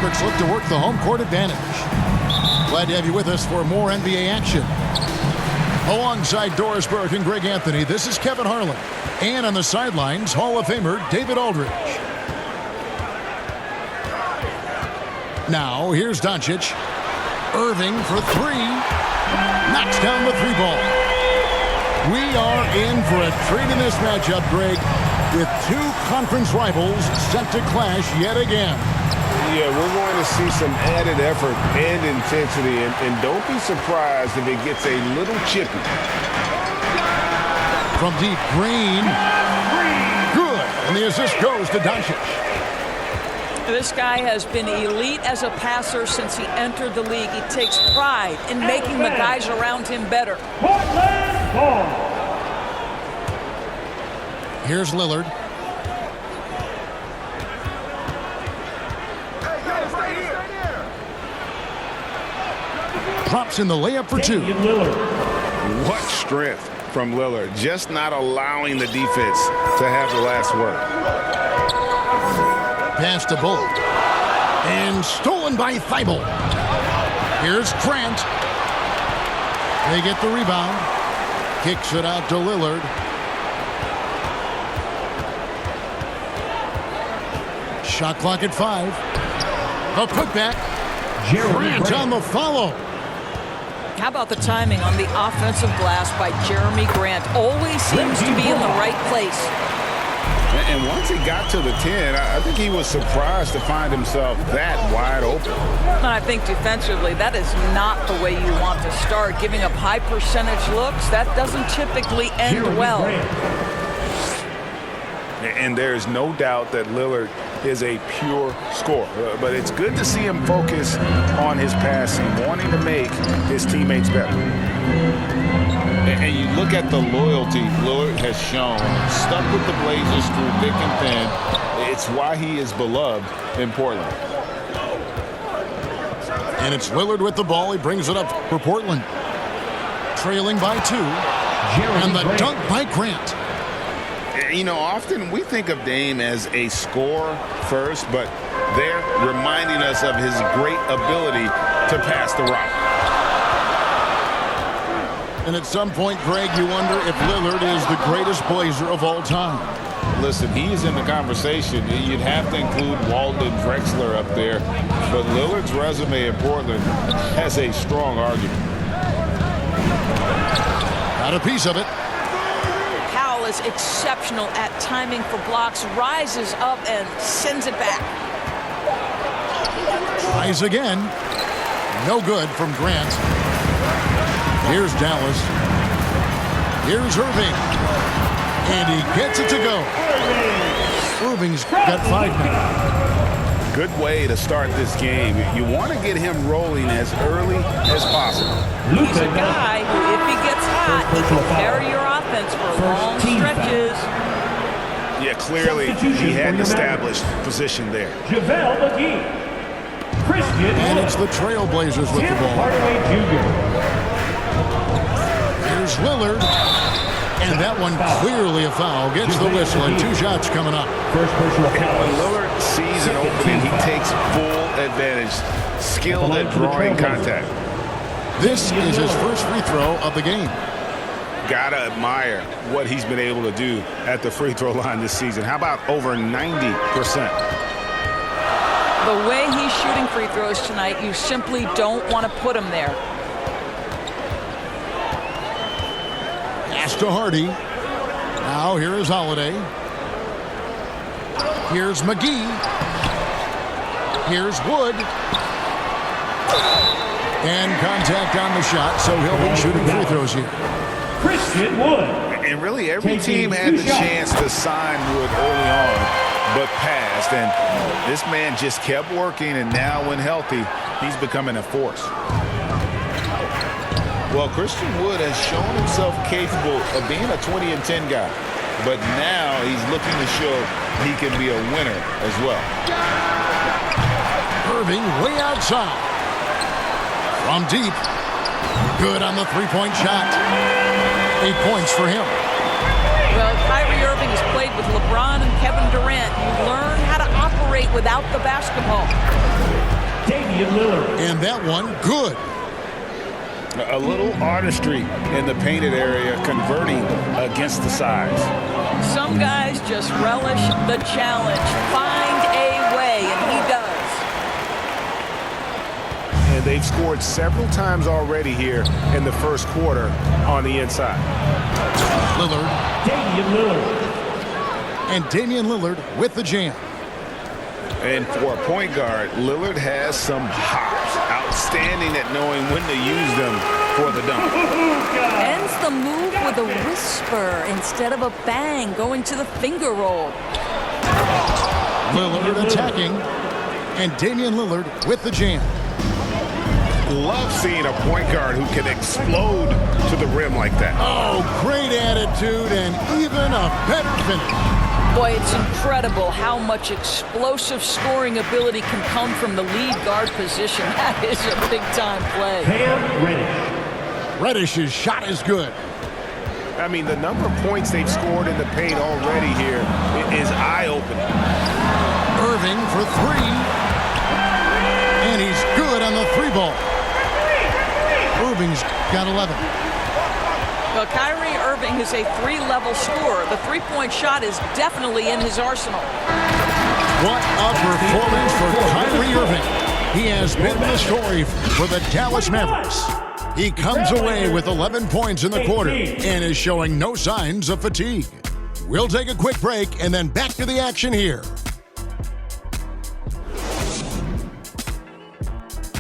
Mavericks look to work the home court advantage. Glad to have you with us for more NBA action. Alongside Doris Burke and Greg Anthony, this is Kevin Harlan. And on the sidelines, Hall of Famer David Aldridge. Now, here's Doncic. Irving for three. Knocks down the three ball. We are in for a treat in this matchup, Greg, with two conference rivals set to clash yet again. Yeah, we're going to see some added effort and intensity, and don't be surprised if it gets a little chippy. From deep, Green. Good, and the assist goes to Doncic. This guy has been elite as a passer since he entered the league. He takes pride in making the guys around him better. Here's Lillard. Drops in the layup for two. What strength from Lillard. Just not allowing the defense to have the last word. Pass to Bullock. And stolen by Thibault. Here's Grant. They get the rebound. Kicks it out to Lillard. Shot clock at 5. A putback. Grant on the follow. How about the timing on the offensive glass by Jeremy Grant? Always seems to be in the right place. And once he got to the 10, I think he was surprised to find himself that wide open. And I think defensively, that is not the way you want to start. Giving up high percentage looks, that doesn't typically end well. And there's no doubt that Lillard is a pure scorer. But it's good to see him focus on his passing, wanting to make his teammates better. And you look at the loyalty Lillard has shown, stuck with the Blazers through thick and thin. It's why he is beloved in Portland. And it's Lillard with the ball. He brings it up for Portland. Trailing by 2. And the dunk by Grant. You know, often we think of Dame as a scorer first, but they're reminding us of his great ability to pass the rock. And at some point, Greg, you wonder if Lillard is the greatest Blazer of all time. Listen, he is in the conversation. You'd have to include Walden Drexler up there, but Lillard's resume in Portland has a strong argument. Got a piece of it. Powell is exceptional at timing for blocks, rises up and sends it back. Tries again. No good from Grant. Here's Dallas. Here's Irving. And he gets it to go. Irving's got 5 now. Good way to start this game. You want to get him rolling as early as possible. He's a guy who, if he gets hot, he can carry your offense for long stretches. Yeah, clearly he had an established position there. And it's the Trailblazers with the ball. Here's Lillard. And that one clearly a foul. Gets the whistle and 2 shots coming up. When Lillard sees an opening, he takes full advantage. Skilled at drawing contact. This is his first free throw of the game. Gotta admire what he's been able to do at the free throw line this season. How about over 90%? The way he's shooting free throws tonight, you simply don't want to put him there. Pass to Hardy. Now here is Holiday. Here's McGee. Here's Wood. And contact on the shot, so he'll be shooting free throws here. Christian Wood. And really every team had the chance to sign Wood early on, but passed. And this man just kept working, and now when healthy, he's becoming a force. Well, Christian Wood has shown himself capable of being a 20 and 10 guy, but now he's looking to show he can be a winner as well. Irving way outside. From deep. Good on the three-point shot. 8 points for him. Well, Kyrie Irving has played with LeBron and Kevin Durant. You learn how to operate without the basketball. Damian Lillard. And that one, good. A little artistry in the painted area, converting against the size. Some guys just relish the challenge. Find a way, and he does. And they've scored several times already here in the first quarter on the inside. Lillard. Damian Lillard. And Damian Lillard with the jam. And for a point guard, Lillard has some hops. Outstanding at knowing when to use them for the dunk. Ends the move with a whisper instead of a bang, going to the finger roll. Lillard attacking. And Damian Lillard with the jam. Love seeing a point guard who can explode to the rim like that. Oh, great attitude and even a better finish. Boy, it's incredible how much explosive scoring ability can come from the lead guard position. That is a big-time play. Cam Reddish. Reddish's shot is good. I mean, the number of points they've scored in the paint already here is eye-opening. Irving for three. And he's good on the three ball. Irving's got 11. Well, Kyrie Irving is a three-level scorer. The three-point shot is definitely in his arsenal. What a performance for Kyrie Irving. He has been the story for the Dallas Mavericks. He comes away with 11 points in the quarter and is showing no signs of fatigue. We'll take a quick break and then back to the action here.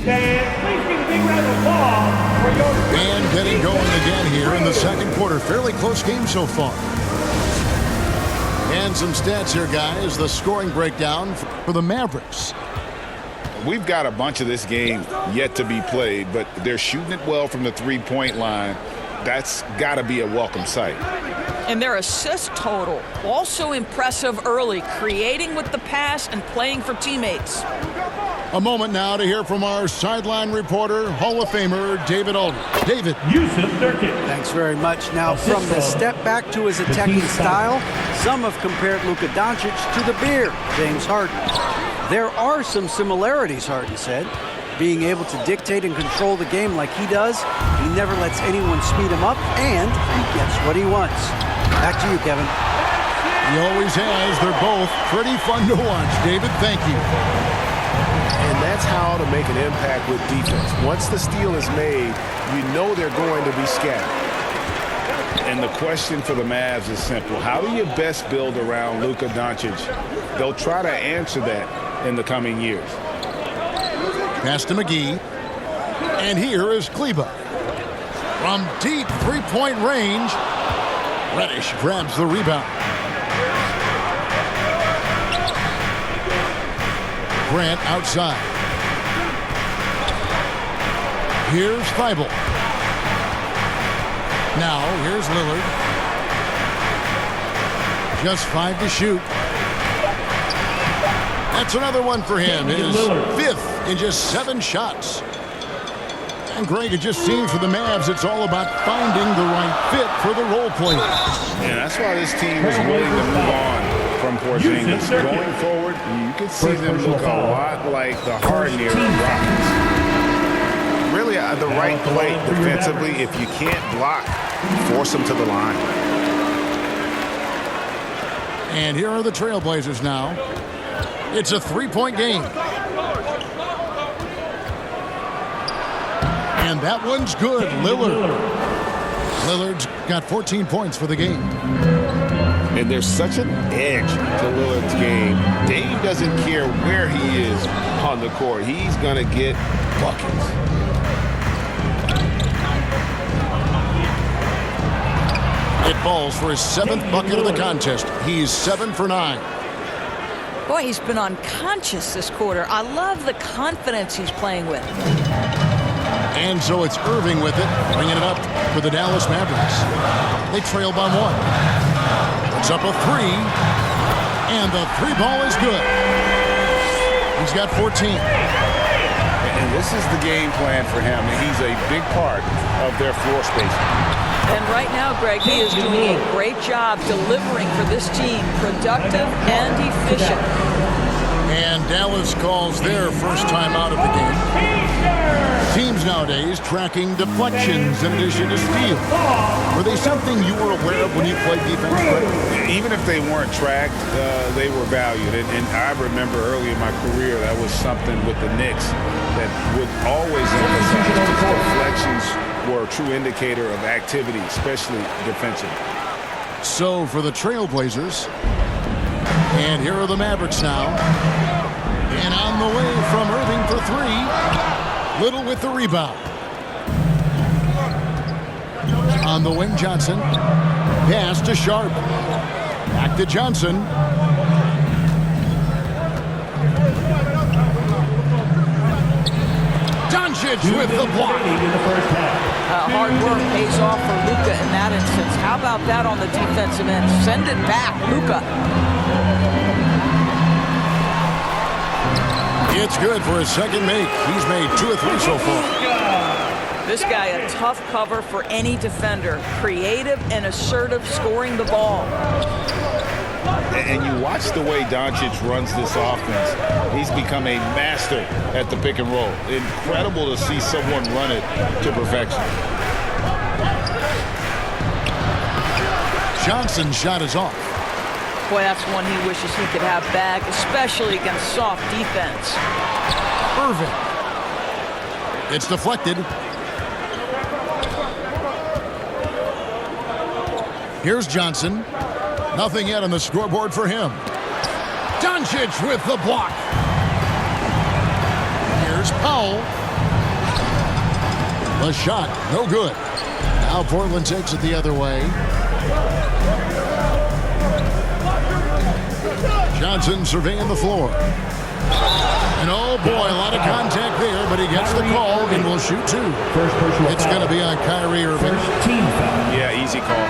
And please give a big round of applause for your... And getting going again here in the second quarter. Fairly close game so far. And some stats here, guys. The scoring breakdown for the Mavericks. We've got a bunch of this game yet to be played, but they're shooting it well from the three-point line. That's got to be a welcome sight. And their assist total, also impressive early, creating with the pass and playing for teammates. A moment now to hear from our sideline reporter, Hall of Famer David Aldridge. David. Yusuf Nurkic. Thanks very much. Now, from the step back to his attacking style, some have compared Luka Doncic to the bear, James Harden. There are some similarities, Harden said. Being able to dictate and control the game like he does, he never lets anyone speed him up, and he gets what he wants. Back to you, Kevin. He always has. They're both pretty fun to watch. David, thank you. And that's how to make an impact with defense. Once the steal is made, you know they're going to be scattered. And the question for the Mavs is simple. How do you best build around Luka Doncic? They'll try to answer that in the coming years. Pass to McGee. And here is Kleba. From deep three-point range, Reddish grabs the rebound. Grant outside. Here's Thibault. Now, here's Lillard. Just 5 to shoot. That's another one for him. His fifth in just 7 shots. And Greg, it just seems for the Mavs, it's all about finding the right fit for the role players. And that's why this team is willing to move on from Porzingis. Going forward, you can see them look a lot like the Harden era Rockets. Really, the right play defensively. If you can't block, force them to the line. And here are the Trailblazers now. It's a 3-point game. And that one's good. Lillard's got 14 points for the game. And there's such an edge to Lillard's game. Dave doesn't care where he is on the court. He's going to get buckets. It falls for his 7th bucket of the contest. He's 7 for 9. Boy, he's been unconscious this quarter. I love the confidence he's playing with. And so it's Irving with it, bringing it up for the Dallas Mavericks. They trail by 1. Puts up a 3, and the 3 ball is good. He's got 14. And this is the game plan for him. He's a big part of their floor spacing. And right now, Greg, he is doing a great job delivering for this team, productive and efficient. And Dallas calls their first time out of the game. nowadays tracking deflections in addition to steals. Were they something you were aware of when you played defense? Even if they weren't tracked, they were valued. And I remember early in my career, that was something with the Knicks that would always emphasize that deflections were a true indicator of activity, especially defensively. So for the Trailblazers, and here are the Mavericks now. And on the way from Irving for three. Little with the rebound. On the wing, Johnson. Pass to Sharp. Back to Johnson. Doncic with the block. Hard work pays off for Luka in that instance. How about that on the defensive end? Send it back, Luka. It's good for his second make. He's made 2 of 3 so far. This guy, a tough cover for any defender. Creative and assertive scoring the ball. And you watch the way Doncic runs this offense. He's become a master at the pick and roll. Incredible to see someone run it to perfection. Johnson's shot is off. Boy, that's one he wishes he could have back, especially against soft defense. Irving. It's deflected. Here's Johnson. Nothing yet on the scoreboard for him. Doncic with the block. Here's Powell. The shot, no good. Now Portland takes it the other way. Johnson surveying the floor. And oh boy, a lot of contact there, but he gets the call and will shoot 2. It's going to be on Kyrie Irving. Yeah, easy call.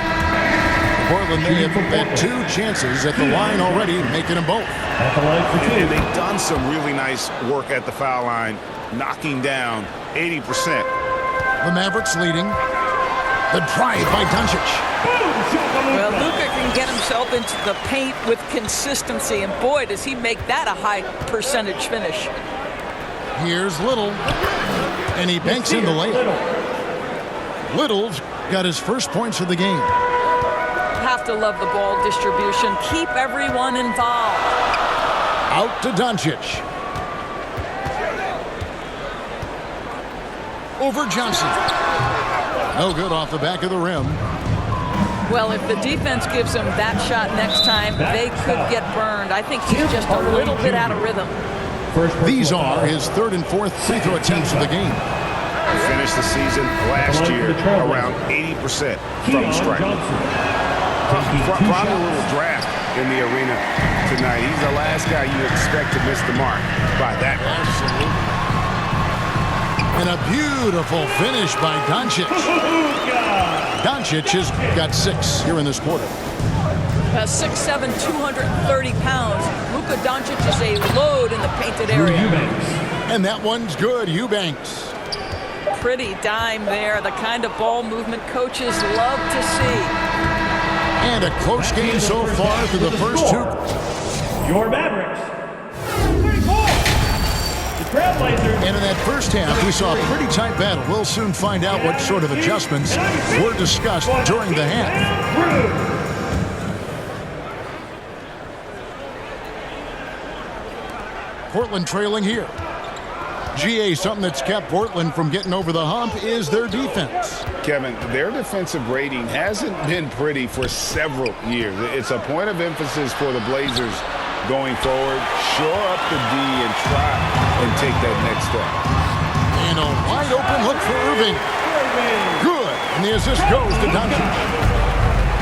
Portland, they have had 2 chances at the line already, making them both. And they've done some really nice work at the foul line, knocking down 80%. The Mavericks leading. The drive by Doncic. Well, Luka can get himself into the paint with consistency, and boy, does he make that a high percentage finish. Here's Little, and he banks in the layup. Little's got his first points of the game. Have to love the ball distribution. Keep everyone involved. Out to Doncic. Over Johnson. No good off the back of the rim. Well, if the defense gives him that shot next time, they could get burned. I think he's just a little bit out of rhythm. These are his 3rd and 4th free throw attempts of the game. He finished the season last year around 80% from strike. Probably a little draft in the arena tonight. He's the last guy you expect to miss the mark by that much. And a beautiful finish by Doncic. Doncic has got 6 here in this quarter. 6'7", 230 pounds. Luka Doncic is a load in the painted area. And that one's good, Eubanks. Pretty dime there. The kind of ball movement coaches love to see. And a close game so far through the first 2. Your Mavericks. 34. The Trailblazers. And in that first half, we saw a pretty tight battle. We'll soon find out what sort of adjustments were discussed during the half. Portland trailing here. GA, something that's kept Portland from getting over the hump is their defense. Kevin, their defensive rating hasn't been pretty for several years. It's a point of emphasis for the Blazers going forward. Shore up the D and try and take that next step. And a wide open look for Irving. Good. And the assist goes to Doncic.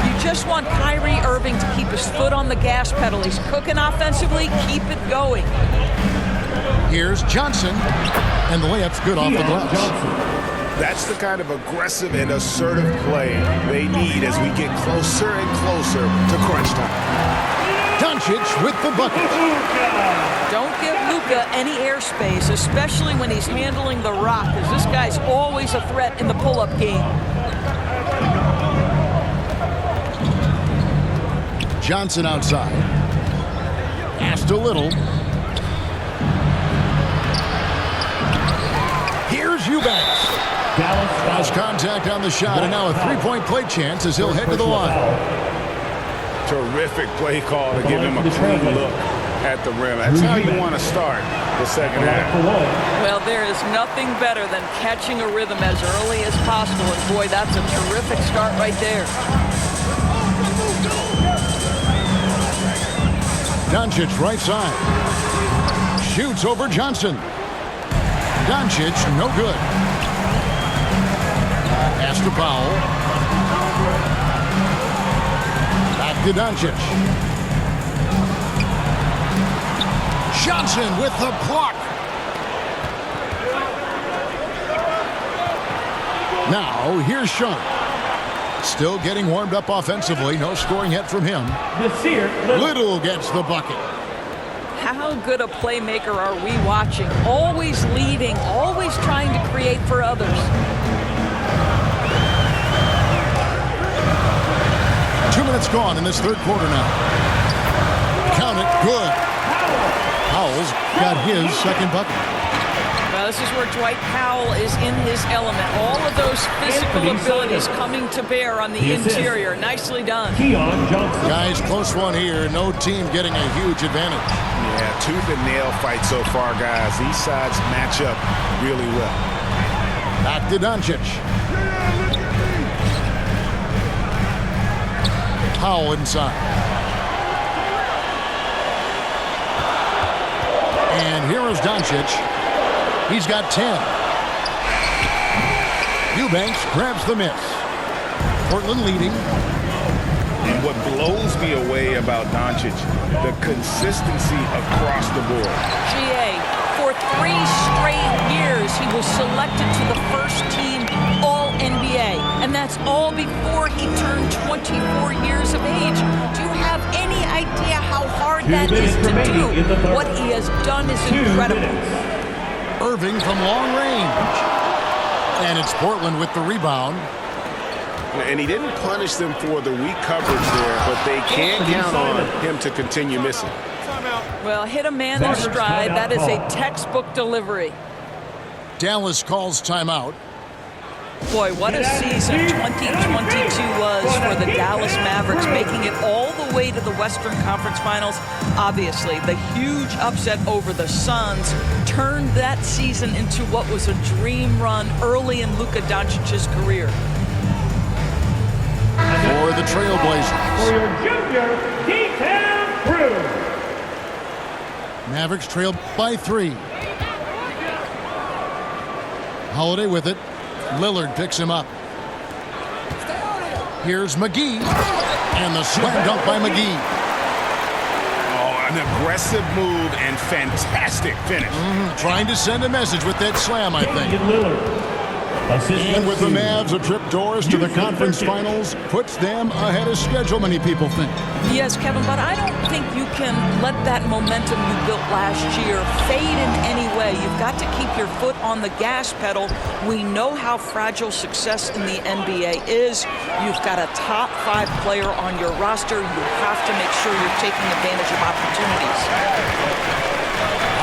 You just want Kyrie Irving to keep his foot on the gas pedal. He's cooking offensively. Keep it going. Here's Johnson, and the layup's good off the glass. That's the kind of aggressive and assertive play they need as we get closer and closer to crunch time. Doncic with the bucket. Don't give Luka any airspace, especially when he's handling the rock, because this guy's always a threat in the pull-up game. Johnson outside. Pass to Little. Here's Eubanks. Lost contact on the shot, and now a three-point play chance as he'll head to the line. Terrific play call to give him a clean look at the rim. That's how you want to start the second half. Well, there is nothing better than catching a rhythm as early as possible. And boy, that's a terrific start right there. Doncic right side. Shoots over Johnson. Doncic, no good. Pass to Powell. Back to Doncic. Johnson with the block. Now, here's Sean. Still getting warmed up offensively. No scoring yet from him. Little gets the bucket. How good a playmaker are we watching? Always leading, always trying to create for others. Two minutes gone in this third quarter now. Count it, good. Powell's got his second bucket. Well, this is where Dwight Powell is in his element. All of those physical abilities coming to bear on the interior. Nicely done. Guys, close one here. No team getting a huge advantage. Yeah, tooth and nail fight so far, guys. These sides match up really well. Back to Doncic. Powell inside. And here is Doncic. He's got 10. Eubanks grabs the miss. Portland leading. And what blows me away about Doncic, the consistency across the board. GA, for 3 straight years, he was selected to the first team All-NBA. And that's all before he turned 24 years of age. Do you have any idea how hard that is to do? What he has done is incredible. Irving from long range. And it's Portland with the rebound. And he didn't punish them for the weak coverage there, but they can count on him to continue missing. Well, hit a man in stride. That is a textbook delivery. Dallas calls timeout. Boy, what a season 2022 was for the Dallas Mavericks, making it all the way to the Western Conference Finals. Obviously, the huge upset over the Suns turned that season into what was a dream run early in Luka Doncic's career. For the Trailblazers. For your junior, D-Town crew. Mavericks trail by 3. Holiday with it. Lillard picks him up. Here's McGee. And the slam dunk by McGee. Oh, an aggressive move and fantastic finish. Trying to send a message with that slam, I think. And with the Mavs a trip doors to the conference finals, puts them ahead of schedule, many people think. Yes, Kevin, but I don't think you can let that momentum you built last year fade in any way. You've got to keep your foot on the gas pedal. We know how fragile success in the NBA is. You've got a top 5 player on your roster. You have to make sure you're taking advantage of opportunities.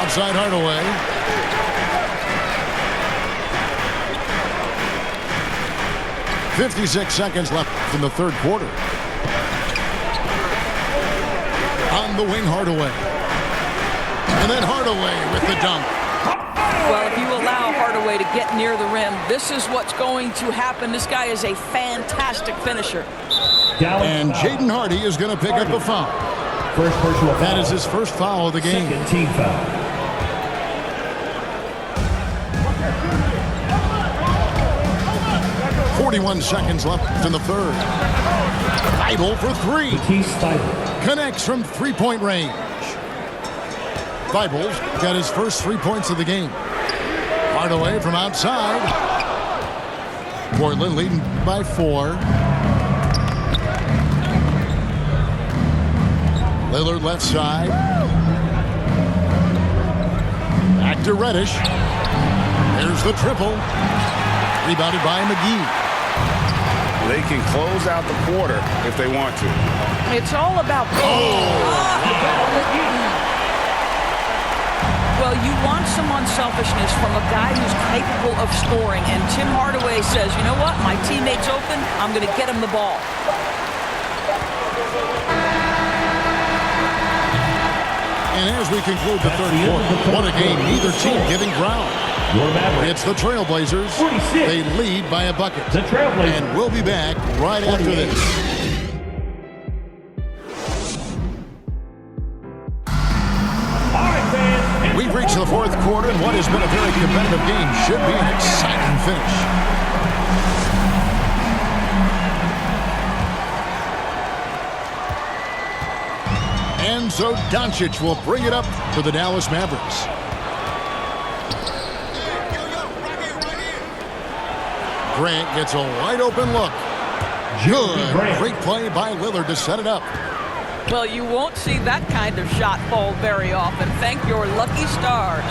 Outside Hardaway. 56 seconds left in the third quarter. On the wing, Hardaway. And then Hardaway with the dunk. Well, if you allow Hardaway to get near the rim, this is what's going to happen. This guy is a fantastic finisher. And Jaden Hardy is going to pick up a foul. First personal foul. That is his first foul of the game. Second team foul. 41 seconds left in the third. Idle for 3. Connects from 3-point range. Thibel's got his first 3 points of the game. Hardaway from outside. Portland leading by 4. Lillard left side. Back to Reddish. There's the triple. Rebounded by McGee. They can close out the quarter if they want to. Well, you want some unselfishness from a guy who's capable of scoring, and Tim Hardaway says, you know what, my teammate's open, I'm going to get him the ball. And as we conclude the third quarter, what a game, neither team giving ground. It's the Trailblazers. They lead by a bucket. And we'll be back right after this. We've reached the fourth quarter, and what has been a very competitive game should be an exciting finish. And so Doncic will bring it up for the Dallas Mavericks. Grant gets a wide open look. Good. Great play by Lillard to set it up. Well, you won't see that kind of shot fall very often. Thank your lucky stars.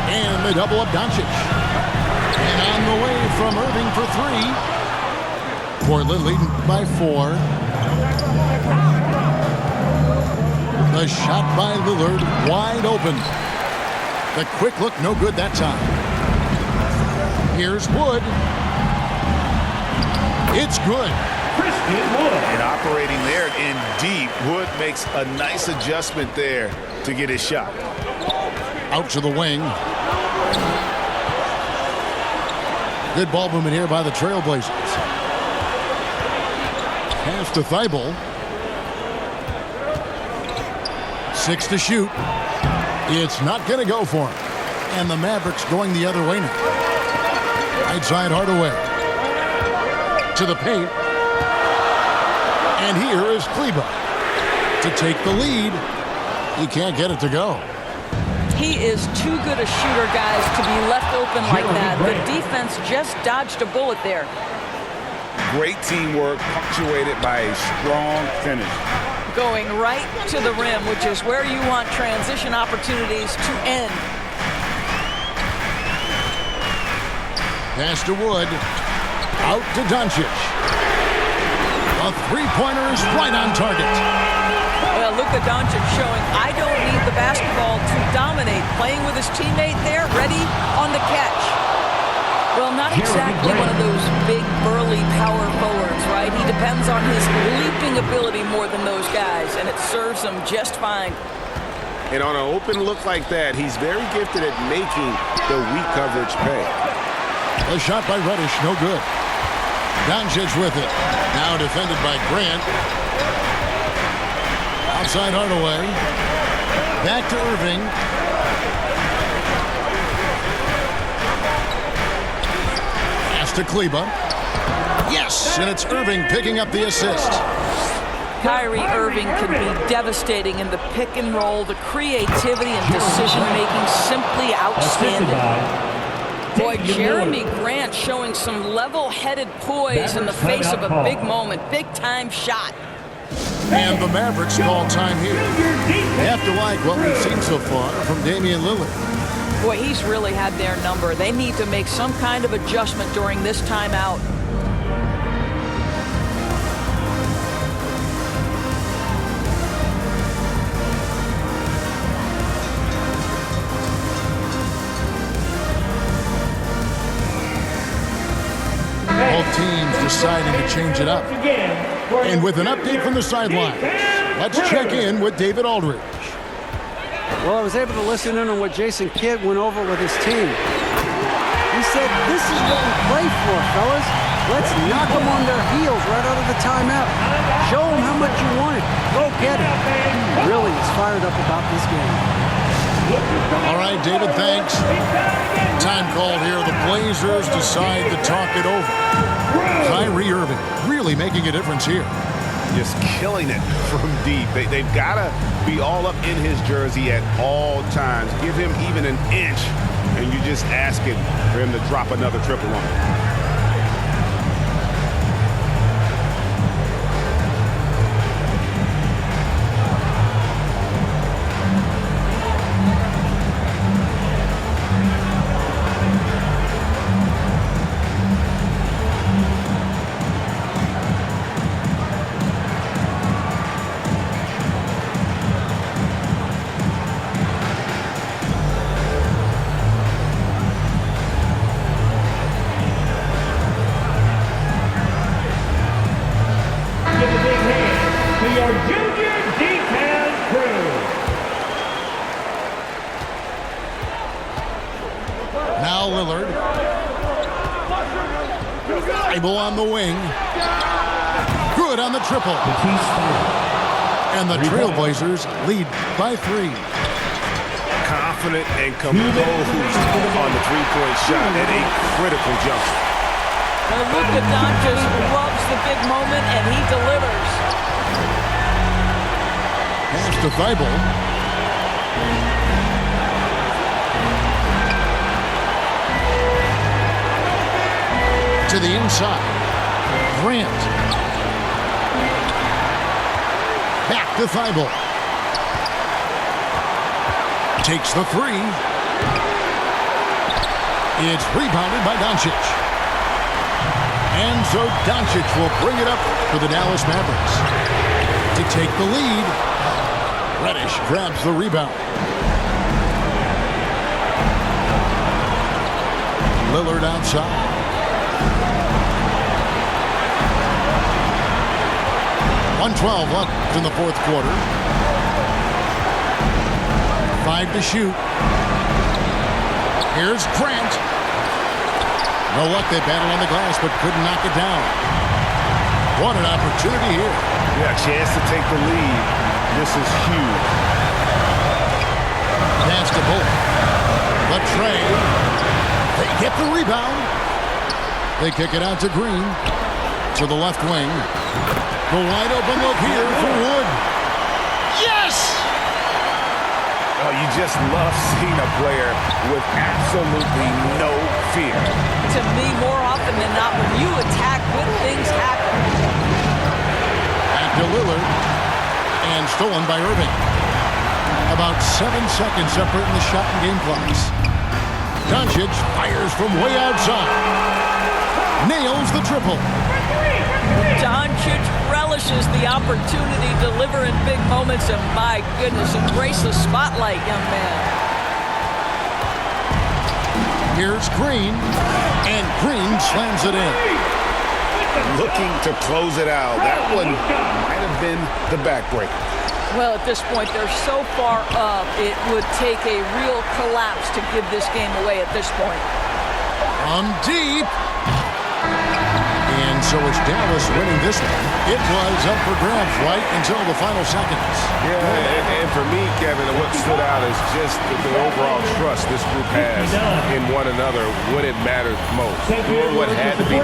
And they double up Doncic. And on the way from Irving for three. Portland leading by 4. The shot by Lillard, wide open. The quick look, no good that time. Here's Wood. It's good. And operating there in deep, Wood makes a nice adjustment there to get his shot. Out to the wing. Good ball movement here by the Trailblazers. Pass to Thibault. 6 to shoot. It's not going to go for him. And the Mavericks going the other way now. Right side Hardaway. To the paint. And here is Kleber to take the lead. He can't get it to go. He is too good a shooter, guys, to be left open like that. The defense just dodged a bullet there. Great teamwork, punctuated by a strong finish. Going right to the rim, which is where you want transition opportunities to end. Pass to Wood. Out to Doncic. A three-pointer is right on target. Well, Luka Doncic showing I don't need the basketball to dominate. Playing with his teammate there, ready on the catch. Well, not exactly one of those big, burly power forwards, right? He depends on his leaping ability more than those guys, and it serves him just fine. And on an open look like that, he's very gifted at making the weak coverage pay. A shot by Reddish, no good. Doncic with it. Now defended by Grant. Outside Hardaway. Back to Irving. Pass to Kleber. Yes, and it's Irving picking up the assist. Kyrie Irving can be devastating in the pick and roll. The creativity and decision-making simply outstanding. Boy, Jeremy Grant showing some level-headed poise in the face of a big moment. Big-time shot. And the Mavericks call time here. They have to like what we've seen so far from Damian Lillard. Boy, he's really had their number. They need to make some kind of adjustment during this timeout. Both teams deciding to change it up. And with an update from the sidelines, let's check in with David Aldridge. Well, I was able to listen in on what Jason Kidd went over with his team. He said, this is what we play for, fellas. Let's knock them on their heels right out of the timeout. Show them how much you want it. Go get it. He really is fired up about this game. All right, David, thanks. Time called here. The Blazers decide to talk it over. Kyrie Irving really making a difference here. Just killing it from deep. They've got to be all up in his jersey at all times. Give him even an inch, and you're just asking for him to drop another triple on him. Now Lillard. Thibault on the wing. Good on the triple. And the Trailblazers lead by 3. Confident and composed on the three-point shot at a critical juncture. Well, Luka Doncic loves the big moment, and he delivers. Pass to Thibault. To the inside. Grant. Back to Thibault. Takes the 3. It's rebounded by Doncic. And so Doncic will bring it up for the Dallas Mavericks to take the lead. Reddish grabs the rebound. Lillard outside. .112 left in the fourth quarter. 5 to shoot. Here's Grant. No luck, they battled on the glass, but couldn't knock it down. What an opportunity here. Yeah, chance to take the lead. This is huge. Pass to Bull. The tray. They get the rebound. They kick it out to Green. To the left wing. The wide open look here for Wood. Yes! Oh, you just love seeing a player with absolutely no fear. To me, more often than not, when you attack, good things happen. Back to Lillard. And stolen by Irving. About 7 seconds separating the shot and game clocks. Doncic fires from way outside. Nails the triple. Doncic relishes the opportunity to deliver in big moments, and my goodness, embrace the spotlight, young man. Here's Green, and Green slams it in. Looking to close it out. That one might have been the backbreaker. Well, at this point, they're so far up, it would take a real collapse to give this game away at this point. From deep. And so it's Dallas winning this one. It was up for grabs right until the final seconds. Yeah, and for me, Kevin, what stood out is just the overall trust this group has in one another when it matters most. Doing what had to be